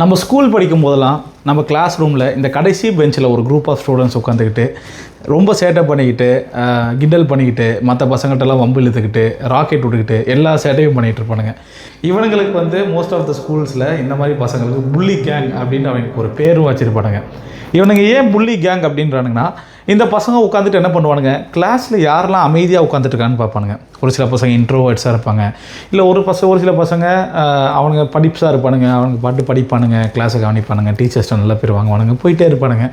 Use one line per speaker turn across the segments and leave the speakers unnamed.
நம்ம ஸ்கூல் படிக்கும் போதெல்லாம் நம்ம கிளாஸ் ரூமில் இந்த கடைசி பெஞ்சில் ஒரு குரூப் ஆஃப் ஸ்டூடெண்ட்ஸ் உட்காந்துக்கிட்டு ரொம்ப சேட்டை பண்ணிக்கிட்டு கிண்டல் பண்ணிக்கிட்டு மற்ற பசங்கள்கிட்டலாம் வம்பு இழுத்துக்கிட்டு ராக்கெட் விட்டுக்கிட்டு எல்லா சேட்டையும் பண்ணிகிட்டு இருப்பானுங்க. இவனுங்களுக்கு வந்து மோஸ்ட் ஆஃப் த ஸ்கூல்ஸில் இந்த மாதிரி பசங்களுக்கு புள்ளி கேங் அப்படின்னு அவனுக்கு ஒரு பேரும் வச்சுருப்பானுங்க. இவனுங்க ஏன் புள்ளி கேங் அப்படின்றானுங்கன்னா, இந்த பசங்க உட்காந்துட்டு என்ன பண்ணுவானுங்க, கிளாஸில் யாரெல்லாம் அமைதியாக உட்காந்துட்டுருக்கான்னு பார்ப்பானுங்க. ஒரு சில பசங்க இன்ட்ரோவர்ட்ஸாக இருப்பாங்க, இல்லை ஒரு சில பசங்க அவனுங்க படிப்ஸாக இருப்பானுங்க, அவனுக்கு பாட்டு படிப்பானுங்க, கிளாஸை கவனிப்பானுங்க, டீச்சர்ஸ்ட்டு நல்லா பேர் வாங்குவானுங்க, போயிட்டே இருப்பானுங்க.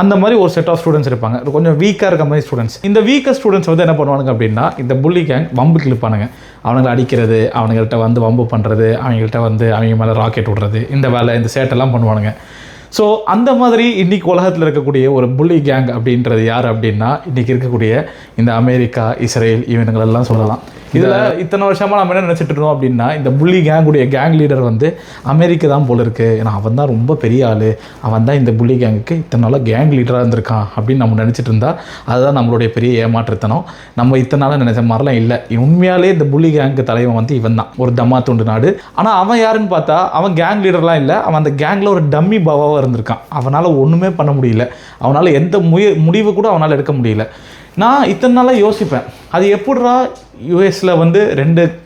அந்த மாதிரி ஒரு செட் ஆஃப் ஸ்டூடெண்ட்ஸ் இருப்பாங்க, கொஞ்சம் வீக்காக இருக்க மாதிரி ஸ்டூடெண்ட்ஸ். இந்த வீக்கர் ஸ்டூடெண்ட்ஸ் வந்து என்ன பண்ணுவானுங்க அப்படின்னா, இந்த புள்ளி கேங் வம்புக்கு இழுப்பானுங்க. அவனுங்களை அடிக்கிறது, அவனுங்கள்ட்ட வந்து வம்பு பண்ணுறது, அவங்கள்ட்ட வந்து அவங்க மேலே ராக்கெட் விடுறது, இந்த வேலை இந்த சேட்டெல்லாம் பண்ணுவானுங்க. ஸோ அந்த மாதிரி இன்றைக்கி உலகத்தில் இருக்கக்கூடிய ஒரு புள்ளி கேங் அப்படின்றது யார் அப்படின்னா, இன்றைக்கி இருக்கக்கூடிய இந்த அமெரிக்கா, இஸ்ரேல் இவனுங்களெல்லாம் சொல்லலாம். இதில் இத்தனை வருஷமாக நம்ம என்ன நினச்சிட்டு இருந்தோம் அப்படின்னா, இந்த புள்ளி கேங்குடைய கேங் லீடர் வந்து அமெரிக்கா தான் போல இருக்குது, ஏன்னா அவன் தான் ரொம்ப பெரிய ஆள், அவன் தான் இந்த புள்ளி கேங்குக்கு இத்தனை நாளாக கேங் லீடராக இருந்திருக்கான் அப்படின்னு நம்ம நினச்சிட்டு இருந்தால் அதுதான் நம்மளுடைய பெரிய ஏமாற்றுத்தனம். நம்ம இத்தனை நாளாக நினச்ச மாதிரிலாம் இல்லை. உண்மையாலே இந்த புள்ளி கேங்கு தலைவன் வந்து இவன் தான், ஒரு தம்மா துண்டு நாடு. ஆனால் அவன் யாருன்னு பார்த்தா அவன் கேங் லீடர்லாம் இல்லை, அவன் அந்த கேங்கில் ஒரு டம்மி பாவாவாக இருந்திருக்கான். அவனால் ஒன்றுமே பண்ண முடியல, அவனால் எந்த முடிவு கூட அவனால் எடுக்க முடியல. நான் இத்தனை நாளாக யோசிப்பேன், அது எப்படிரா யூஎஸில் வந்து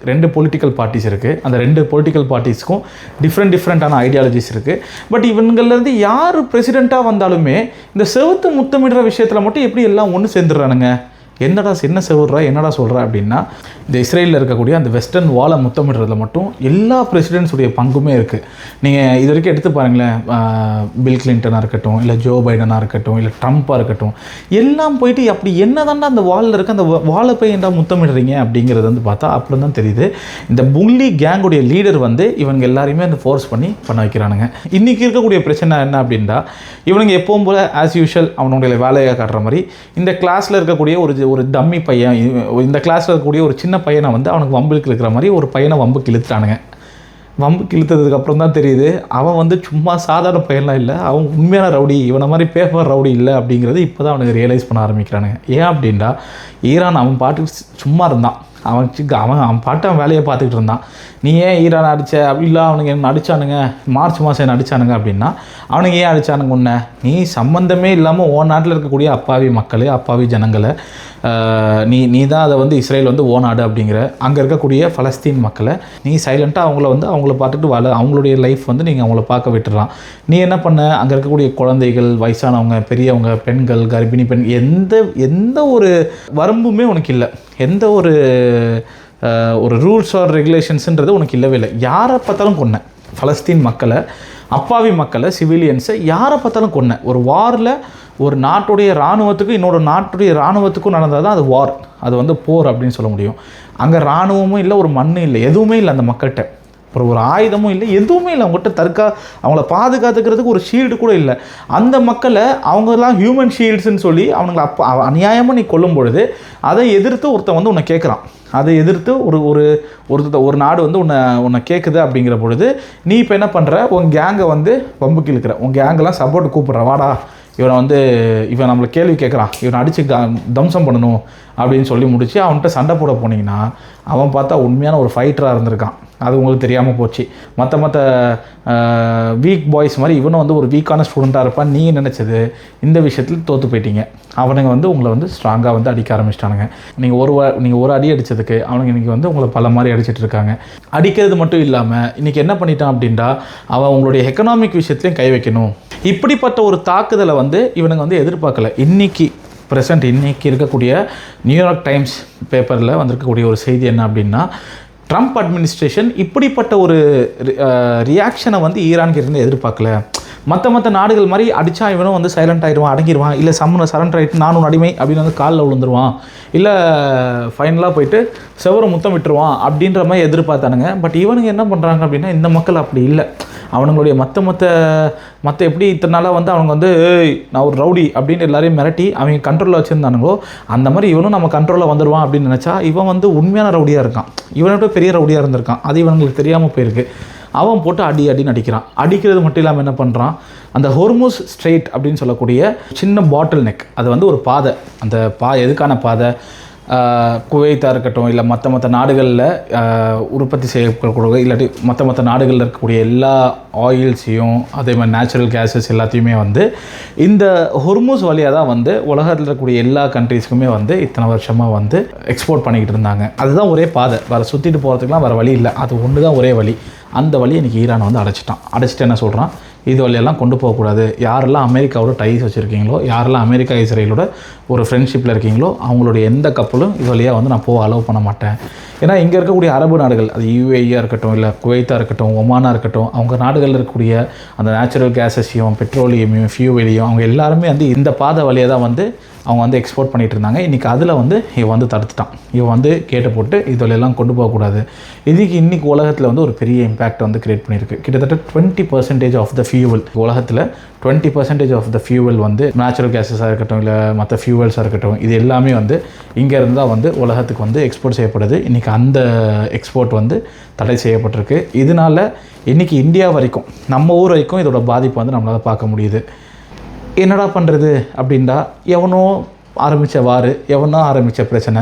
ரெண்டு பொலிட்டிக்கல் பார்ட்டிஸ் இருக்குது, அந்த ரெண்டு பொலிட்டிக்கல் பார்ட்டிஸ்க்கும் டிஃப்ரெண்ட்டான ஐடியாலஜிஸ் இருக்குது. பட் இவங்கள்லேருந்து யார் பிரசிடெண்ட்டாக வந்தாலுமே இந்த செவுத்து முத்தமிடுற விஷயத்தில் மட்டும் எப்படி எல்லாம் ஒன்று சேர்ந்துடுறானுங்க. என்ன செவுடுறா என்னடா சொல்கிறா அப்படின்னா, இந்த இஸ்ரேலில் இருக்கக்கூடிய அந்த வெஸ்டர்ன் வாலை முத்தமிடுறதுல மட்டும் எல்லா பிரசிடென்ட்ஸுடைய பங்குமே இருக்குது. நீங்கள் இது வரைக்கும் எடுத்து பாருங்களேன், பில் கிளின்டனாக இருக்கட்டும், இல்லை ஜோ பைடனாக இருக்கட்டும், இல்லை ட்ரம்ப்பாக இருக்கட்டும், எல்லாம் போயிட்டு அப்படி என்ன தாண்டா அந்த வாலில் இருக்க அந்த வாலை போய் என்ன முத்தமிடுறீங்க அப்படிங்கிறது வந்து பார்த்தா அப்புறம் தான் தெரியுது. இந்த புள்ளி கேங்குடைய லீடர் வந்து இவங்க எல்லாரையுமே அந்த ஃபோர்ஸ் பண்ண வைக்கிறானுங்க. இன்றைக்கி இருக்கக்கூடிய பிரச்சனை என்ன அப்படின்னா, இவனுங்க எப்பவும் போல் ஆஸ் யூஷுவல் அவனுடைய வேலையை காட்டுற மாதிரி இந்த கிளாஸில் இருக்கக்கூடிய ஒரு டம்மி பையன், இந்த கிளாஸில் இருக்கக்கூடிய ஒரு சின்ன பையனை வந்து அவனுக்கு வம்புக்கு இழுக்கிற மாதிரி ஒரு பையனை வம்புக்கு இழுத்துட்டானுங்க. வம்புக்கு இழுத்ததுக்கப்புறம் தான் தெரியுது அவன் வந்து சும்மா சாதாரண பையன்லாம் இல்லை, அவன் உண்மையான ரவுடி, இவனை மாதிரி பேப்பர் ரவுடி இல்லை அப்படிங்கிறது இப்போ தான் அவனுக்கு ரியலைஸ் பண்ண ஆரம்பிக்கிறானுங்க. ஏன் அப்படின்னா, ஈரான் அவன் பாட்டுக்கு சும்மா இருந்தான், அவன் பாட்டு அவன் வேலையை பார்த்துக்கிட்டு இருந்தான். நீ ஏன் ஈரான் அடித்த அப்படி இல்லை, அவனுங்க என்ன அடித்தானுங்க, மார்ச் மாதம் என்ன அடித்தானுங்க அப்படின்னா, அவனுங்க ஏன் அடித்தானுங்க உன்னை, நீ சம்மந்தமே இல்லாமல் ஓ நாட்டில் இருக்கக்கூடிய அப்பாவி மக்கள், அப்பாவி ஜனங்களை நீ தான் அதை வந்து இஸ்ரேல் வந்து ஓநாடு அப்படிங்கிற அங்கே இருக்கக்கூடிய பலஸ்தீன் மக்களை நீ சைலண்ட்டாக அவங்கள பார்த்துட்டு அவங்களுடைய லைஃப் வந்து நீங்கள் அவங்கள பார்க்க விட்டுடலாம். நீ என்ன பண்ண, அங்கே இருக்கக்கூடிய குழந்தைகள், வயசானவங்க, பெரியவங்க, பெண்கள், கர்ப்பிணி பெண், எந்த ஒரு வரம்புமே உனக்கு இல்லை, எந்த ஒரு ரூல்ஸ் ஆர் ரெகுலேஷன்ஸுன்றது உனக்கு இல்லவே இல்லை. யாரை பார்த்தாலும் கொன்ன பலஸ்தீன் மக்களை, அப்பாவி மக்களை, சிவிலியன்ஸை யாரை பார்த்தாலும் கொன்ன. ஒரு வாரில் ஒரு நாட்டுடைய இராணுவத்துக்கும் இன்னொரு நாட்டுடைய இராணுவத்துக்கும் நடந்தால் தான் அது வார், அது வந்து போர் அப்படின்னு சொல்ல முடியும். அங்கே இராணுவமும் இல்லை, ஒரு மண்ணும் இல்லை, எதுவுமே இல்லை அந்த மக்கள்கிட்ட, ஒரு ஆயுதமும் இல்லை, எதுவுமே இல்லை. அவங்ககிட்ட அவங்கள பாதுகாத்துக்கிறதுக்கு ஒரு ஷீல்டு கூட இல்லை. அந்த மக்களை அவங்கெல்லாம் ஹியூமன் ஷீல்ட்ஸ்ன்னு சொல்லி அவங்கள அநியாயமாக நீ கொல்லும் பொழுது அதை எதிர்த்து ஒருத்தன் வந்து உன்னை கேட்குறான். அதை எதிர்த்து ஒரு நாடு வந்து உன்னை கேட்குது அப்படிங்கிற பொழுது நீ இப்போ என்ன பண்ணுற, உன் கேங்கை வந்து வம்புக்கு இழுக்கிற, உன் கேங்கெல்லாம் சப்போர்ட் கூப்பிட்ற, வாடா இவன் நம்மளை கேள்வி கேட்குறான், இவனை அடித்து தம்சம் பண்ணணும் அப்படின்னு சொல்லி முடிச்சு அவன்கிட்ட சண்டை போட போனீங்கன்னா அவன் பார்த்தா உண்மையான ஒரு ஃபைட்டராக இருந்திருக்கான். அது உங்களுக்கு தெரியாமல் போச்சு. மற்ற வீக் பாய்ஸ் மாதிரி இவனும் வந்து ஒரு வீக்கான ஸ்டூடெண்ட்டாக இருப்பான். நீங்கள் நினச்சது இந்த விஷயத்தில் தோற்று போயிட்டீங்க. அவனுங்க வந்து உங்களை வந்து ஸ்ட்ராங்காக வந்து அடிக்க ஆரம்பிச்சிட்டானுங்க. நீங்கள் ஒரு அடி அடித்ததுக்கு அவனுங்க இன்றைக்கி வந்து உங்களை பல மாதிரி அடிச்சிட்டு இருக்காங்க. அடிக்கிறது மட்டும் இல்லாமல் இன்றைக்கி என்ன பண்ணிட்டான் அப்படின்டா, அவன் உங்களுடைய எக்கனாமிக் விஷயத்துலையும் கை வைக்கணும். இப்படிப்பட்ட ஒரு தாக்குதலை வந்து இவனுங்க வந்து எதிர்பார்க்கல. இன்னைக்கு இருக்கக்கூடிய நியூயார்க் டைம்ஸ் பேப்பரில் வந்திருக்கக்கூடிய ஒரு செய்தி என்ன அப்படின்னா, ட்ரம்ப் அட்மினிஸ்ட்ரேஷன் இப்படிப்பட்ட ஒரு ரியாக்ஷனை வந்து ஈரானுக்கு இருந்து எதிர்பார்க்கல. மற்ற நாடுகள் மாதிரி அடித்தா இவனும் வந்து சைலண்ட் ஆகிடுவான், அடங்கிடுவான், இல்லை சரண்டர் ஆகிட்டு நானும் அடிமை அப்படின்னு வந்து காலில் விழுந்துருவான், இல்லை ஃபைனலாக போயிட்டு செவரை முத்தம் விட்டுருவான் அப்படின்ற மாதிரி எதிர்பார்த்தானுங்க. பட் இவனுங்க என்ன பண்ணுறாங்க அப்படின்னா, இந்த மக்கள் அப்படி இல்லை. அவனுங்களுடைய மற்ற எப்படி இத்தனை நாளாக வந்து அவங்க வந்து நான் ஒரு ரவுடி அப்படின்னு எல்லாரையும் மிரட்டி அவங்க கண்ட்ரோலில் வச்சுருந்தானுங்களோ, அந்த மாதிரி இவனும் நம்ம கண்ட்ரோலில் வந்துடுவான் அப்படின்னு நினச்சா இவன் வந்து உண்மையான ரவுடியாக இருக்கான். இவனோட பெரிய ரவுடியாக இருந்திருக்கான். அது இவனுங்களுக்கு தெரியாமல் போயிருக்கு. அவன் போட்டு அடின்னு அடிக்கிறான். அடிக்கிறது மட்டும் இல்லாமல் என்ன பண்ணுறான், அந்த ஹொர்முஸ் ஸ்ட்ரெயிட் அப்படின்னு சொல்லக்கூடிய சின்ன பாட்டில் நெக், அது வந்து ஒரு பாதை. அந்த எதுக்கான பாதை, குவைத்தாக இருக்கட்டும், இல்லை மற்ற நாடுகளில் உற்பத்தி செய்யக்கூடிய, இல்லாட்டி மற்ற நாடுகளில் இருக்கக்கூடிய எல்லா ஆயில்ஸையும், அதே மாதிரி நேச்சுரல் கேஸஸ் எல்லாத்தையுமே வந்து இந்த ஹொர்முஸ் வழியாக தான் வந்து உலகத்தில் இருக்கக்கூடிய எல்லா கண்ட்ரீஸ்க்குமே வந்து இத்தனை வருஷமாக வந்து எக்ஸ்போர்ட் பண்ணிக்கிட்டு இருந்தாங்க. அதுதான் ஒரே பாதை, வேறு சுற்றிட்டு போகிறதுக்குலாம் வேறு வழி இல்லை, அது ஒன்று தான் ஒரே வழி. அந்த வழி இன்றைக்கி ஈரான் வந்து அடைச்சிட்டு என்ன சொல்கிறான், இது வழியெல்லாம் கொண்டு போகக்கூடாது. யாரெல்லாம் அமெரிக்காவோட டைஸ் வச்சுருக்கீங்களோ, யாரெல்லாம் அமெரிக்கா இஸ்ரேலோட ஒரு ஃப்ரெண்ட்ஷிப்பில் இருக்கீங்களோ, அவங்களுடைய எந்த கப்பலும் இது வழியாக வந்து நான் அலோவ் பண்ண மாட்டேன். ஏன்னா இங்கே இருக்கக்கூடிய அரபு நாடுகள், அது யுஏஇயாக இருக்கட்டும், இல்லை குவைத்தாக இருக்கட்டும், ஒமானாக இருக்கட்டும், அவங்க நாடுகளில் இருக்கக்கூடிய அந்த நேச்சுரல் கேஸஸையும் பெட்ரோலியமையும் ஃபியூவெலையும் அவங்க எல்லாருமே வந்து இந்த பாதை வழியாக தான் வந்து அவங்க வந்து எக்ஸ்போர்ட் பண்ணிகிட்டு இருந்தாங்க. இன்றைக்கி அதில் வந்து இவன் வந்து தடுத்துட்டான். இவன் வந்து கேட்டு போட்டு இதெல்லாம் கொண்டு போகக்கூடாது. இன்றைக்கி உலகத்தில் வந்து ஒரு பெரிய இம்பேக்ட் வந்து கிரியேட் பண்ணியிருக்கு. கிட்டத்தட்ட 20% ஆஃப் த ஃபியூவல், உலகத்தில் 20% ஆஃப் த ஃபியூவல் வந்து நேச்சுரல் கேஸஸாக இருக்கட்டும், இல்லை மற்ற ஃபியூவல்ஸாக இருக்கட்டும், இது எல்லாமே வந்து இங்கே இருந்தால் வந்து உலகத்துக்கு வந்து எக்ஸ்போர்ட் செய்யப்படுது. இன்றைக்கி அந்த எக்ஸ்போர்ட் வந்து தடை செய்யப்பட்டிருக்கு. இதனால் இன்றைக்கி இந்தியா வரைக்கும், நம்ம ஊர் வரைக்கும் இதோட பாதிப்பு வந்து நம்மளால் பார்க்க முடியுது. என்னடா பண்ணுறது அப்படின்டா, எவனோ ஆரம்பித்த பிரச்சனை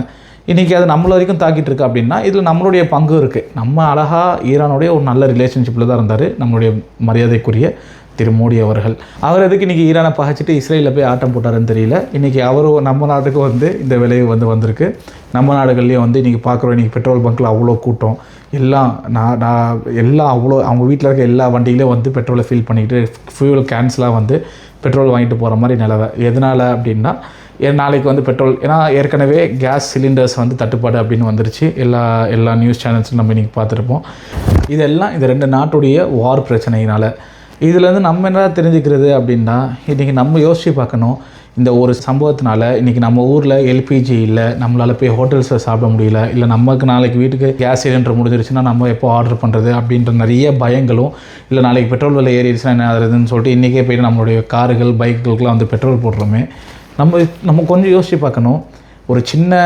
இன்றைக்கி அது நம்மள வரைக்கும் தாக்கிட்டு இருக்கு. அப்படின்னா இதில் நம்மளுடைய பங்கு இருக்குது. நம்ம அழகாக ஈரானுடைய ஒரு நல்ல ரிலேஷன்ஷிப்பில் தான் இருந்தார் நம்மளுடைய மரியாதைக்குரிய திரு மோடி அவர்கள். அவர் எதுக்கு இன்றைக்கி ஈரானை பகைச்சிட்டு இஸ்ரேலில் போய் ஆட்டம் போட்டாருன்னு தெரியல. இன்றைக்கி அவரும் நம்ம நாட்டுக்கு வந்து இந்த விளைவு வந்து வந்திருக்கு. நம்ம நாடுகள்லேயும் வந்து இன்றைக்கி பார்க்குறோம், இன்றைக்கி பெட்ரோல் பங்க்கில் அவ்வளோ கூட்டம், எல்லாம் எல்லாம் அவ்வளோ, அவங்க வீட்டில் இருக்க எல்லா வண்டியிலையும் வந்து பெட்ரோலை ஃபில் பண்ணிக்கிட்டு ஃபியூல் கேன்ஸ்லாம் வந்து பெட்ரோல் வாங்கிட்டு போகிற மாதிரி நிலவை. எதனால் அப்படின்னா, நாளைக்கு வந்து பெட்ரோல், ஏன்னா ஏற்கனவே கேஸ் சிலிண்டர்ஸ் வந்து தட்டுப்பாடு அப்படின்னு வந்துருச்சு. எல்லா நியூஸ் சேனல்ஸும் நம்ம இன்றைக்கி பார்த்துருப்போம். இதெல்லாம் இந்த 2 நாட்டுடைய வார் பிரச்சனையினால். இதுலேருந்து நம்ம என்ன தெரிஞ்சுக்கிறது அப்படின்னா, இன்றைக்கி நம்ம யோசித்து பார்க்கணும். இந்த ஒரு சம்பவத்தினால இன்றைக்கி நம்ம ஊரில் எல்பிஜி இல்லை, நம்மளால் போய் ஹோட்டல்ஸில் சாப்பிட முடியல, இல்லை நமக்கு நாளைக்கு வீட்டுக்கு கேஸ் சிலிண்டர் முடிஞ்சிருச்சுன்னா நம்ம எப்போ ஆர்டர் பண்ணுறது அப்படின்ற நிறைய பயங்களும், இல்லை நாளைக்கு பெட்ரோல் விலை ஏறிடுச்சுன்னா என்ன ஆகுதுன்னு சொல்லிட்டு இன்றைக்கே போய்ட்டு நம்மளுடைய கார்கள் பைக்குகளுக்கெலாம் வந்து பெட்ரோல் போடுறோமே. நம்ம கொஞ்சம் யோசித்து பார்க்கணும். ஒரு சின்ன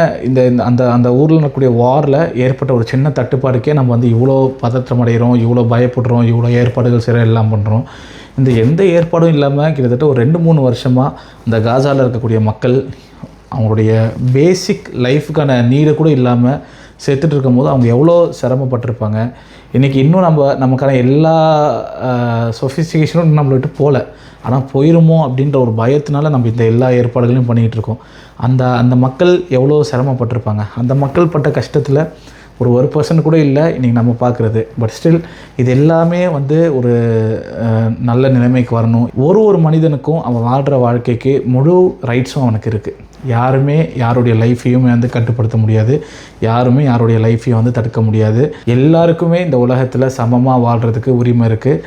அந்த ஊரில் இருக்கக்கூடிய வாரில் ஏற்பட்ட ஒரு சின்ன தட்டுப்பாடுக்கே நம்ம வந்து இவ்வளோ பதற்றம் அடைகிறோம், இவ்வளோ பயப்படுறோம், இவ்வளோ ஏற்பாடுகள் செய்கிற எல்லாம் பண்ணுறோம். இந்த எந்த ஏற்பாடும் இல்லாமல் கிட்டத்தட்ட ஒரு 2-3 வருஷமாக இந்த காசாவில் இருக்கக்கூடிய மக்கள் அவங்களுடைய பேசிக் லைஃபுக்கான நீடை கூட இல்லாமல் செத்துட்டு இருக்கும் போது அவங்க எவ்வளோ சிரமப்பட்டிருப்பாங்க. இன்றைக்கி இன்னும் நமக்கான எல்லா சொஃபிஸ்டிகேஷனும் நம்மளை விட்டு போகல, ஆனால் போயிருமோ அப்படின்ற ஒரு பயத்தினால நம்ம இந்த எல்லா ஏற்பாடுகளையும் பண்ணிகிட்டு இருக்கோம். அந்த மக்கள் எவ்வளோ சிரமப்பட்டிருப்பாங்க. அந்த மக்கள் பட்ட கஷ்டத்தில் ஒரு 1% கூட இல்லை இன்றைக்கி நம்ம பார்க்குறது. பட் ஸ்டில் இது எல்லாமே வந்து ஒரு நல்ல நிலைமைக்கு வரணும். ஒரு மனிதனுக்கும் அவன் வாழ்கிற வாழ்க்கைக்கு முழு ரைட்ஸும் அவனுக்கு இருக்குது. யாருமே யாருடைய லைஃப்பையும் வந்து கட்டுப்படுத்த முடியாது, யாருமே யாருடைய லைஃப்பையும் வந்து தடுக்க முடியாது. எல்லாருக்குமே இந்த உலகத்தில் சமமாக வாழ்கிறதுக்கு உரிமை இருக்குது.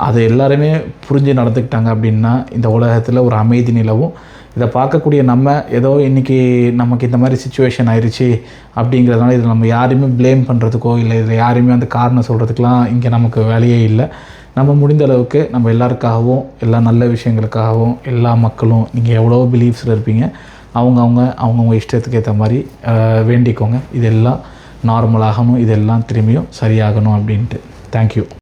அதை எல்லாருமே புரிஞ்சு நடந்துக்கிட்டாங்க அப்படின்னா இந்த உலகத்தில் ஒரு அமைதி நிலவும். இதை பார்க்கக்கூடிய நம்ம ஏதோ இன்றைக்கி நமக்கு இந்த மாதிரி சிச்சுவேஷன் ஆயிடுச்சு அப்படிங்கிறதுனால இதில் நம்ம யாரையுமே ப்ளேம் பண்ணுறதுக்கோ, இல்லை இதில் யாரையுமே வந்து காரணம் சொல்கிறதுக்கெலாம் இங்கே நமக்கு வேலையே இல்லை. நம்ம முடிந்த அளவுக்கு நம்ம எல்லாருக்காகவும், எல்லா நல்ல விஷயங்களுக்காகவும், எல்லா மக்களும், நீங்கள் எவ்வளோ பிலீஃப்ஸில் இருப்பீங்க, அவங்கவுங்க இஷ்டத்துக்கு ஏற்ற மாதிரி வேண்டிக்கோங்க. இதெல்லாம் நார்மலாகணும், இதெல்லாம் திரும்பியும் சரியாகணும் அப்படின்ட்டு. தேங்க்யூ.